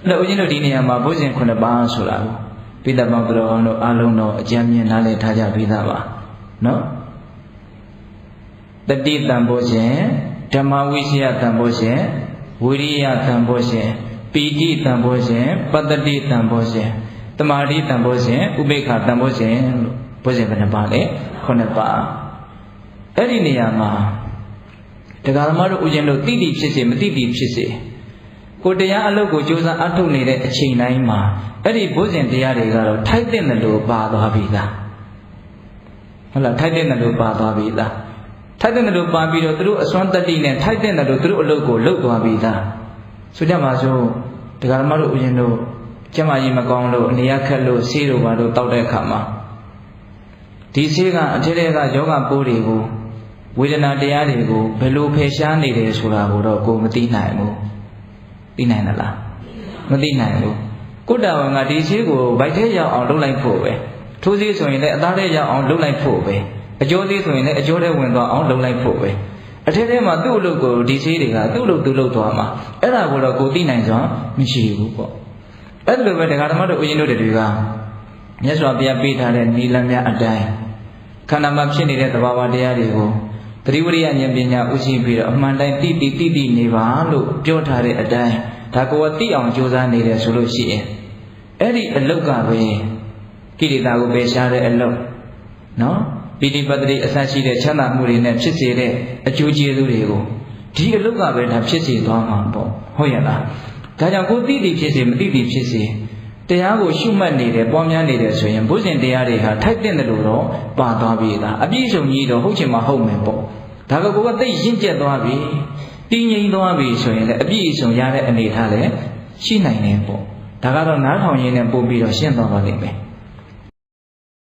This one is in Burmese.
လို့ဦးဇင်းတို့ဒီနေရာမှာဘုဇင်9ပါးဆိုတာကိုပိဋကပေါင်းတော်အောင်တို့အားလုံးတော့အကြံဉာဏ်နားလည်ထားကြပြီးသားပါနော်တတိတံဘုဇင်ဓမ္မဝိစီယတံဘုဇင်ဝိရိယတံဘုဇင်ပီတိတံဘုဇင်ပတ္တိတံဘုဇင်တမာတိတံဘုဇင်ဥပေက္ခတံဘုဇင်လို့ဘုဇင်ဘယ်နှပါလဲ9ပါးအဲ့ဒီနေရာမှာတရားဓမ္မတို့ဦးဇင်းတို့တိတိဖြစ်စေမတိတိဖြစ်စေကိုတရားအလုပ်ကိုကြိုးစားအထုတ်နေတဲ့အချိန်တိုင်းမှာအဲ့ဒီဘုဇင်တရားတွေကတော့ထိုက်တဲ့လို့ပါသွားပြီလားဟုတ်လားထိုက်တဲ့လို့ပါသွားပြီလားထိုက်တဲ့လို့ပါပြီးတော့သူတို့အစွမ်းတတ္တိနဲ့ထိုက်တဲ့လို့သူတို့အလုပ်ကိုလုပ်သွားပြီလားဆိုကြပါစို့တရားဓမ္မတို့ဦးဇင်းတို့ကျမကြီးမကောင်းလို့အနေရခက်လို့ဆေးတို့ဘာလို့တောက်တဲ့အခါမှာဒီဆေးကအထက်ထဲကယောဂပိုးတွေကိုဝေဒနာတရားတွေကိုဘယ်လိုဖယ်ရှားနေတယ်ဆိုတာကိုတော့ကိုမသိနိုင်ဘူးသိနိုင်လားမသိနိုင်ဘူးကုတ္တဝံကဒီဆေးကိုဗိုက်ထဲရောက်အောင်လုပ်လိုက်ဖို့ပဲထိုးဆေးဆိုရင်လည်းအသားထဲရောက်အောင်လုပ်လိုက်ဖို့ပဲအကျိုးဆေးဆိုရင်လည်းအကျိုးထဲဝင်သွားအောင်လုပ်လိုက်ဖို့ပဲအထက်ထဲမှာသူ့အလုပ်ကိုဒီဆေးတွေကသူ့အလုပ်သူလုပ်သွားမှာအဲ့ဒါကိုတော့ကိုသိနိုင်စွာမရှိဘူးပေါ့အဲ့လိုပဲတရားဓမ္မတို့ဦးဇင်းတို့တွေကမြတ်စွာဘုရားပေးထားတဲ့နိလန်းများအတိုင်းခန္ဓာမှာဖြစ်နေတဲ့သဘာဝတရားတွေကိုသတိဝရိယဉာဏ်ပညာဥရှိပြီးတော့အမှန်တိုင်းတိနေပါလို့ပြောထားတဲ့အတိုင်းဒါကိုယ်ကသိအောင်ကြိုးစားနေတယ်ဆိုလို့ရှိရင်အဲ့ဒီအလုတ်ကပဲကိလေသာကိုပယ်ရှားတဲ့အလုတ်နော်ပိဋိပတ်တိအစရှိတဲ့ချမ်းသာမှုတွေနဲ့ဖြစ်စေတဲ့အကျိုးကျေးဇူးတွေကိုဒီအလုတ်ကပဲဒါဖြစ်စေသွားမှာပေါ့ဟုတ်ရဲ့လားဒါကြောင့်ကိုသိဖြစ်စေမသိဖြစ်စေတရားကိုရှုမှတ်နေတယ်ပွားများနေတယ်ဆိုရင်ဘုဇင်တရားတွေဟာထိုက်တဲ့လို့တော့ပါသွားပြီလားအပြည့်စုံကြီးတော့ဟုတ်ချင်မှဟုတ်မယ်ပေါ့ဒါကကိုယ်ကသိရင့်ကျက်သွားပြီတည်ငြိမ်သွားပြီဆိုရင်လည်းအပြည့်စုံရတဲ့အနေထားလည်းရှိနိုင်တယ်ပေါ့ဒါကတော့နားထောင်ရင်းနဲ့ပို့ပြီးတော့ရှင်းသွားပါလိမ့်မယ်